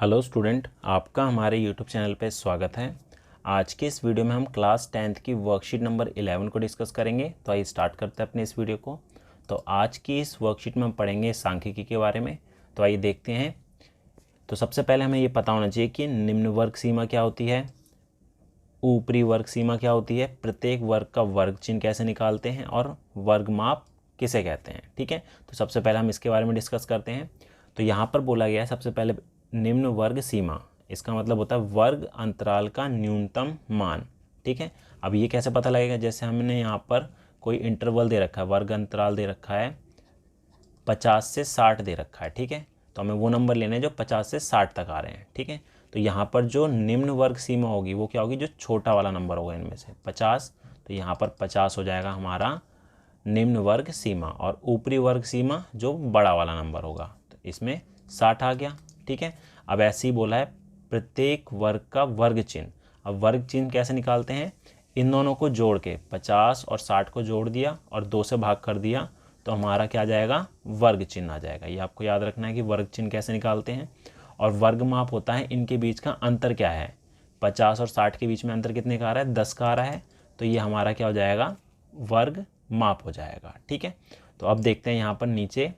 Hello student, आपका हमारे YouTube channel पे स्वागत है। आज के इस वीडियो में हम क्लास 10th की वर्कशीट नंबर 11 को डिस्कस करेंगे। तो आइए स्टार्ट करते हैं अपने इस वीडियो को। तो आज की इस वर्कशीट में हम पढ़ेंगे सांख्यिकी के बारे में। तो आइए देखते हैं। तो सबसे पहले हमें ये पता होना चाहिए कि निम्न वर्ग सीमा क्या होती है, ऊपरी वर्ग सीमा क्या होती है, प्रत्येक वर्ग का वर्ग चिन्ह कैसे निकालते हैं और वर्ग माप किसे कहते हैं। ठीक है, तो सबसे पहले हम इसके बारे में डिस्कस करते हैं। तो यहाँ पर बोला गया है सबसे पहले निम्न वर्ग सीमा, इसका मतलब होता है वर्ग अंतराल का न्यूनतम मान। ठीक है, अब ये कैसे पता लगेगा, जैसे हमने यहाँ पर कोई इंटरवल दे रखा है, वर्ग अंतराल दे रखा है 50 से 60 दे रखा है। ठीक है, तो हमें वो नंबर लेने हैं जो 50 से 60 तक आ रहे हैं। ठीक है, तो यहाँ पर जो निम्न वर्ग सीमा होगी वो क्या होगी, जो छोटा वाला नंबर होगा इनमें से 50, तो यहाँ पर 50 हो जाएगा हमारा निम्न वर्ग सीमा, और ऊपरी वर्ग सीमा जो बड़ा वाला नंबर होगा तो इसमें 60 आ गया। ठीक है, अब ऐसे ही बोला है प्रत्येक वर्ग का वर्ग चिन्ह। अब वर्ग चिन्ह कैसे निकालते हैं, इन दोनों को जोड़ के 50 और 60 को जोड़ दिया और 2 से भाग कर दिया तो हमारा क्या आ जाएगा, वर्ग चिन्ह आ जाएगा। ये आपको याद रखना है कि वर्ग चिन्ह कैसे निकालते हैं। और वर्ग माप होता है इनके बीच का अंतर क्या है, 50 और 60 के बीच में अंतर कितने का आ रहा है, 10 का आ रहा है, तो ये हमारा क्या हो जाएगा, वर्ग माप हो जाएगा। ठीक है, तो अब देखते हैं यहाँ पर नीचे,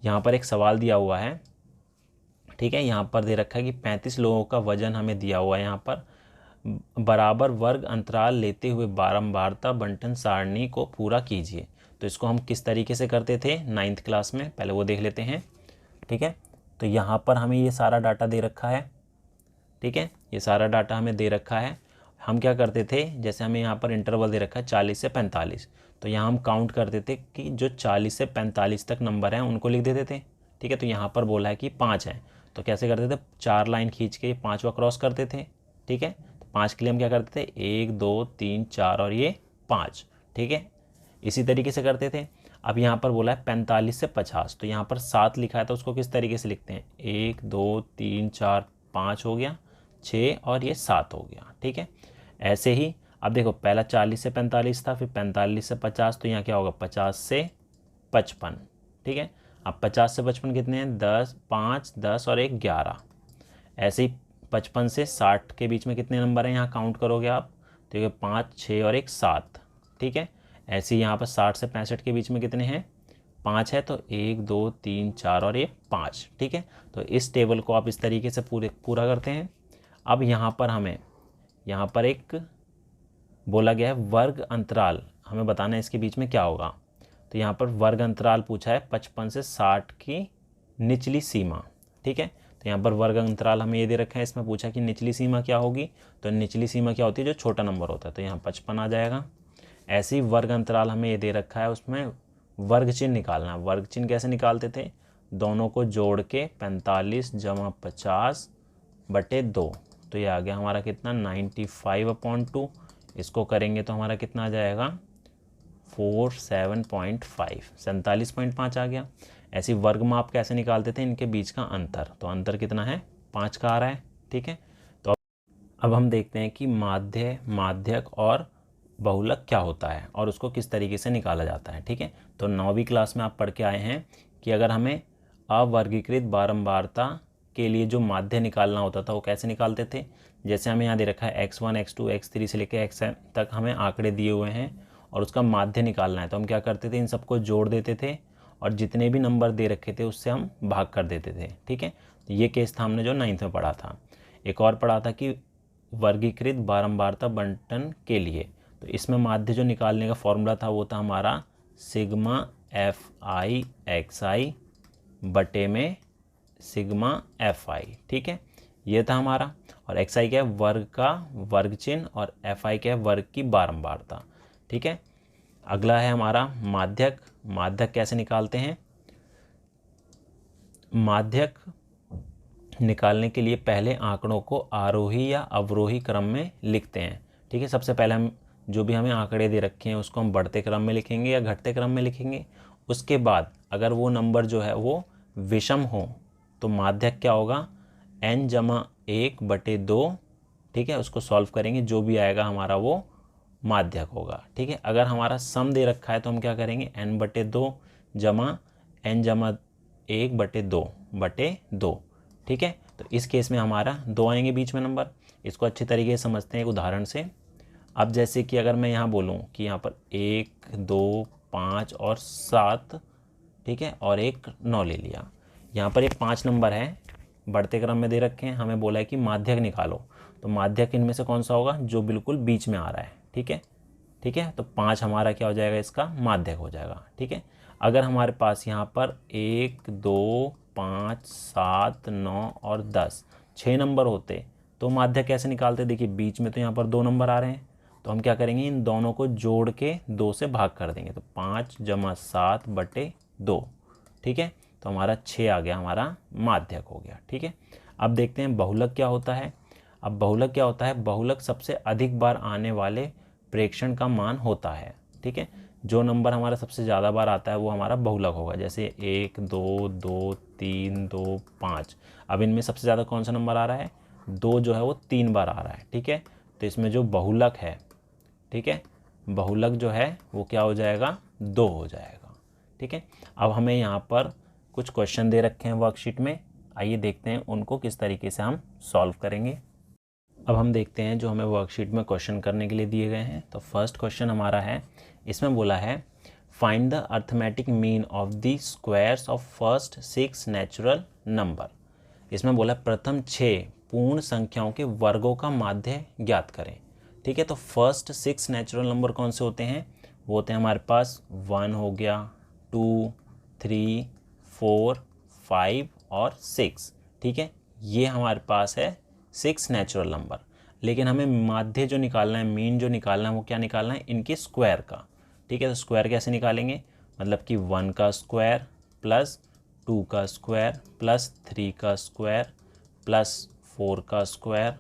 यहाँ पर एक सवाल दिया हुआ है। ठीक है, यहाँ पर दे रखा है कि 35 लोगों का वजन हमें दिया हुआ है, यहाँ पर बराबर वर्ग अंतराल लेते हुए बारंबारता बंटन सारणी को पूरा कीजिए। तो इसको हम किस तरीके से करते थे 9th क्लास में, पहले वो देख लेते हैं। ठीक है, तो यहाँ पर हमें ये सारा डाटा दे रखा है। ठीक है, ये सारा डाटा हमें दे रखा है। हम क्या करते थे, जैसे हमें यहाँ पर इंटरवल दे रखा है 40 से 45, तो यहाँ हम काउंट करते थे कि जो 40 से 45 तक नंबर हैं उनको लिख देते थे। ठीक है, तो यहाँ पर बोला है कि 5 हैं, तो कैसे करते थे, 4 लाइन खींच के 5वां क्रॉस करते थे। ठीक है, तो 5 के लिए हम क्या करते थे, 1 2 3 4 और ये 5। ठीक है, इसी तरीके से करते थे। अब यहाँ पर बोला है 45 से 50, तो यहाँ पर 7 लिखा है तो उसको किस तरीके से लिखते हैं, 1 2 3 4 5 हो गया, 6 और ये 7 हो गया। ठीक है, ऐसे ही अब देखो पहला 40 से 45 था, फिर 45 से 50, तो यहाँ क्या होगा 50 से 55। ठीक है, अब 50 से 55 कितने हैं, 10 5 10 और 1 11। ऐसे ही 55 से 60 के बीच में कितने नंबर हैं, यहाँ काउंट करोगे आप तो ये 5 6 और 1 7। ठीक है, ऐसे ही यहाँ पर 60 से 65 के बीच में कितने हैं, 5 है, तो 1 2 3 4 और ये 5। ठीक है, तो इस टेबल को आप इस तरीके से पूरा करते हैं। अब यहाँ पर हमें यहाँ पर एक बोला गया है वर्ग अंतराल, हमें बताना है इसके बीच में क्या होगा। तो यहाँ पर वर्ग अंतराल पूछा है 55 से 60 की निचली सीमा। ठीक है, तो यहाँ पर वर्ग अंतराल हमें ये दे रखा है, इसमें पूछा कि निचली सीमा क्या होगी, तो निचली सीमा क्या होती है, जो छोटा नंबर होता है, तो यहाँ 55 आ जाएगा। ऐसे ही वर्ग अंतराल हमें ये दे रखा है, उसमें वर्ग चिन्ह निकालना। वर्ग चिन्ह कैसे निकालते थे, दोनों को जोड़ के 45 + 50 बटे 2, तो ये आ गया हमारा कितना 95/2। इसको करेंगे तो हमारा कितना आ जाएगा 47.5, 47.5 आ गया। ऐसी वर्ग माप कैसे निकालते थे, इनके बीच का अंतर, तो अंतर कितना है 5 का आ रहा है। ठीक है, तो अब हम देखते हैं कि माध्य, माध्यक और बहुलक क्या होता है और उसको किस तरीके से निकाला जाता है। ठीक है, तो 9वीं क्लास में आप पढ़ के आए हैं कि अगर हमें अवर्गीकृत बारंबारता के लिए जो माध्य निकालना होता था वो कैसे निकालते थे, जैसे हमें यहाँ दे रखा है x1 x2 x3 से लेकर xn तक हमें आंकड़े दिए हुए हैं और उसका माध्य निकालना है, तो हम क्या करते थे, इन सबको जोड़ देते थे और जितने भी नंबर दे रखे थे उससे हम भाग कर देते थे। ठीक है, तो ये केस था हमने जो 9th में पढ़ा था। एक और पढ़ा था कि वर्गीकृत बारंबारता बंटन के लिए, तो इसमें माध्य जो निकालने का फॉर्मूला था वो था हमारा सिग्मा fi xi बटे में सिग्मा fi। ठीक है, ये था हमारा, और xi क्या है, वर्ग का वर्ग चिन्ह, और fi क्या है, वर्ग की बारंबारता। ठीक है, अगला है हमारा माध्यक। माध्यक कैसे निकालते हैं, माध्यक निकालने के लिए पहले आंकड़ों को आरोही या अवरोही क्रम में लिखते हैं। ठीक है, सबसे पहले हम जो भी हमें आंकड़े दे रखे हैं उसको हम बढ़ते क्रम में लिखेंगे या घटते क्रम में लिखेंगे। उसके बाद अगर वो नंबर जो है वो विषम हो तो माध्यक क्या होगा, n/1/2। ठीक है, उसको सॉल्व करेंगे, जो भी आएगा हमारा वो माध्यक होगा। ठीक है, अगर हमारा सम दे रखा है तो हम क्या करेंगे, n/2 = n/1/2/2। ठीक है, तो इस केस में हमारा 2 आएंगे बीच में नंबर। इसको अच्छी तरीके से समझते हैं एक उदाहरण से। अब जैसे कि अगर मैं यहाँ बोलूँ कि यहाँ पर 1 2 5 और 7, ठीक है, और एक 9 ले लिया। यहाँ पर ये 5 नंबर हैं, बढ़ते क्रम में दे रखे हैं। हमें बोला है कि माध्यक निकालो, तो माध्यक इनमें से कौन सा होगा, जो बिल्कुल बीच में आ रहा है। ठीक है, ठीक है, तो 5 हमारा क्या हो जाएगा, इसका माध्यक हो जाएगा। ठीक है, अगर हमारे पास यहाँ पर 1 2 5 7 9 और 10 6 नंबर होते तो माध्यक कैसे निकालते। देखिए बीच में तो यहाँ पर 2 नंबर आ रहे हैं, तो हम क्या करेंगे, इन दोनों को जोड़ के 2 से भाग कर देंगे, तो 5 + 7 / 2। ठीक है, तो हमारा 6 आ गया, हमारा माध्यक हो गया। ठीक है, अब देखते हैं बहुलक क्या होता है। अब बहुलक क्या होता है, बहुलक सबसे अधिक बार आने वाले प्रेक्षण का मान होता है। ठीक है, जो नंबर हमारा सबसे ज़्यादा बार आता है वो हमारा बहुलक होगा। जैसे 1 2 2 3 2 5। अब इनमें सबसे ज़्यादा कौन सा नंबर आ रहा है, 2 जो है वो 3 बार आ रहा है। ठीक है, तो इसमें जो बहुलक है, ठीक है, बहुलक जो है वो क्या हो जाएगा, 2 हो जाएगा। ठीक है, अब हमें यहाँ पर कुछ क्वेश्चन दे रखे हैं वर्कशीट में, आइए देखते हैं उनको किस तरीके से हम सॉल्व करेंगे। अब हम देखते हैं जो हमें वर्कशीट में क्वेश्चन करने के लिए दिए गए हैं। तो फर्स्ट क्वेश्चन हमारा है, इसमें बोला है find the arithmetic mean of the squares of first 6 natural number. इसमें बोला प्रथम 6 पूर्ण संख्याओं के वर्गों का माध्य ज्ञात करें। ठीक है, तो फर्स्ट 6 नेचुरल नंबर कौन से होते हैं, वो होते हैं हमारे पास 1 हो गया, 2 3 4 5 और 6। ठीक है, ये हमारे पास है 6 नेचुरल नंबर। लेकिन हमें माध्य जो निकालना है, मीन जो निकालना है, वो क्या निकालना है, इनके स्क्वायर का। ठीक है, तो स्क्वायर कैसे निकालेंगे, मतलब कि 1 का स्क्वायर प्लस 2 का स्क्वायर प्लस 3 का स्क्वायर प्लस 4 का स्क्वायर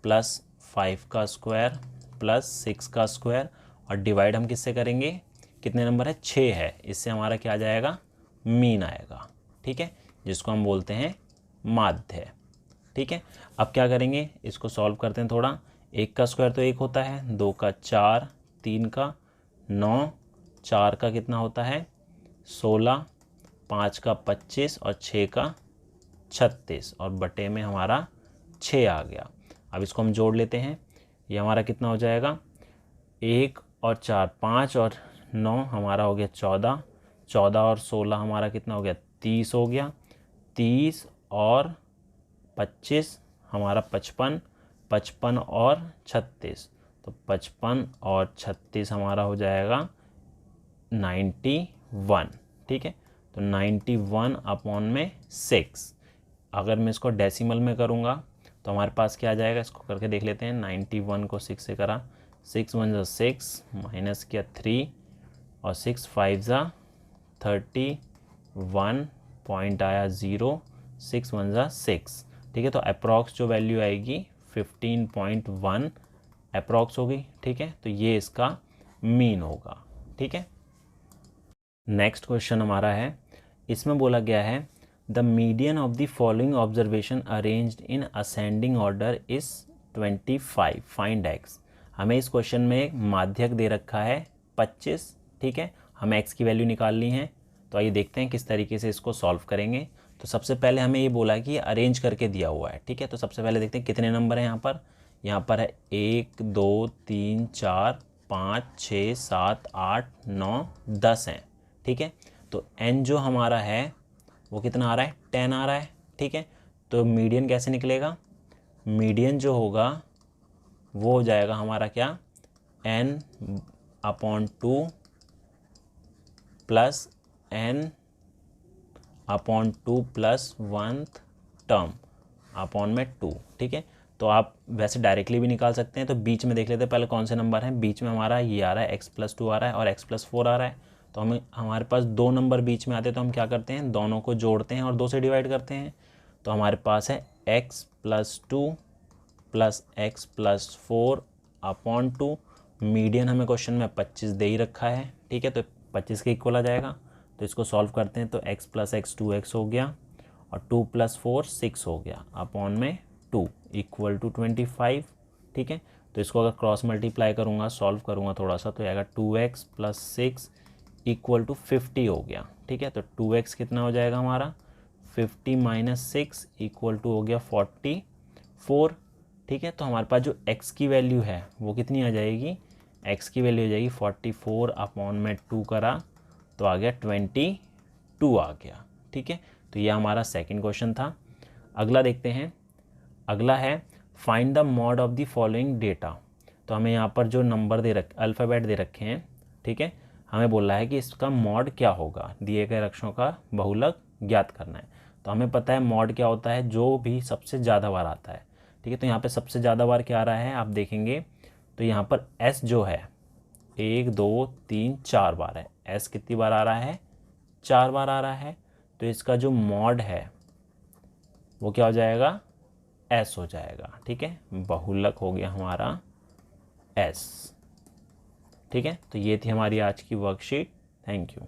प्लस 5 का स्क्वायर प्लस 6 का स्क्वायर, और डिवाइड हम किससे करेंगे, कितने नंबर है, 6 है, इससे हमारा क्या आ जाएगा, मीन आएगा। ठीक है, जिसको हम बोलते हैं माध्य। ठीक है, अब क्या करेंगे, इसको सॉल्व करते हैं थोड़ा। 1 का स्क्वायर तो 1 होता है, 2 का 4, 3 का 9, 4 का कितना होता है 16, 5 का 25 और 6 का 36, और बटे में हमारा 6 आ गया। अब इसको हम जोड़ लेते हैं, ये हमारा कितना हो जाएगा, 1 और 4 5 और 9 हमारा हो गया 14, 14 और 16 हमारा कितना हो गया 30 हो गया, 30 और 25 हमारा 55, 55 और 36, तो 55 और 36 हमारा हो जाएगा 91। ठीक है, तो 91/6। अगर मैं इसको डेसिमल में करूँगा तो हमारे पास क्या आ जाएगा, इसको करके देख लेते हैं। 91 को 6 से करा, 6 1 = 6 माइनस किया 3 और 6 5 = 31, पॉइंट आया 0, 6 1 = 6। ठीक है, तो अप्रॉक्स जो वैल्यू आएगी 15.1 अप्रॉक्स होगी। ठीक है, तो ये इसका मीन होगा। ठीक है, नेक्स्ट क्वेश्चन हमारा है, इसमें बोला गया है the median of the following observation arranged in ascending order is 25, find x. हमें इस क्वेश्चन में एक माध्यक दे रखा है 25। ठीक है, हमें एक्स की वैल्यू निकाल ली है, तो आइए देखते हैं किस तरीके से इसको सॉल्व करेंगे। तो सबसे पहले हमें ये बोला कि अरेंज करके दिया हुआ है। ठीक है, तो सबसे पहले देखते हैं कितने नंबर हैं यहाँ पर है 1 2 3 4 5 6 7 8 9 10 हैं। ठीक है, तो n जो हमारा है वो कितना आ रहा है, 10 आ रहा है। ठीक है, तो मीडियन कैसे निकलेगा, मीडियन जो होगा वो हो जाएगा हमारा क्या, n/2 plus n/2 plus 1th term upon में 2। ठीक है, तो आप वैसे डायरेक्टली भी निकाल सकते हैं। तो बीच में देख लेते हैं पहले कौन से नंबर हैं, बीच में हमारा ये आ रहा है x+2 आ रहा है और x+4 आ रहा है। तो हमारे पास 2 नंबर बीच में आते हैं, तो हम क्या करते हैं, दोनों को जोड़ते हैं और 2 से डिवाइड करते हैं। तो हमारे पास है x+2 plus x+4 upon 2। Median हमें क्वेश्चन में 25 दे ही रखा है। ठीक है, तो 25 के इक्वल आ जाएगा। तो इसको सॉल्व करते हैं, तो x + x 2x हो गया और 2 + 4 6 हो गया अपॉन में 2 इक्वल टू 25। ठीक है, तो इसको अगर क्रॉस मल्टीप्लाई करूँगा, सॉल्व करूँगा थोड़ा सा, तो आएगा 2x + 6 इक्वल टू 50 हो गया। ठीक है, तो 2x कितना हो जाएगा हमारा 50 माइनस 6 इक्वल टू हो गया 44। ठीक है, तो हमारे पास जो x की वैल्यू है वो कितनी आ जाएगी, x की वैल्यू हो जाएगी 44 अपॉन में 2 करा तो आ गया 22 आ गया। ठीक है, तो ये हमारा सेकंड क्वेश्चन था। अगला देखते हैं। अगला है find the mod of the following data. तो हमें यहाँ पर जो नंबर अल्फ़ाबेट दे रखे हैं, ठीक है, हमें बोला है कि इसका मॉड क्या होगा, दिए गए अक्षरों का बहुलक ज्ञात करना है। तो हमें पता है मॉड क्या होता है, जो भी सबसे ज़्यादा बार आता है। ठीक है, तो यहाँ पे सबसे ज़्यादा बार क्या आ रहा है आप देखेंगे, तो यहाँ पर s जो है 1 2 3 4 बार है। s कितनी बार आ रहा है, 4 बार आ रहा है। तो इसका जो मॉड है वो क्या हो जाएगा, s हो जाएगा। ठीक है, बहुलक हो गया हमारा s। ठीक है, तो ये थी हमारी आज की वर्कशीट। Thank you.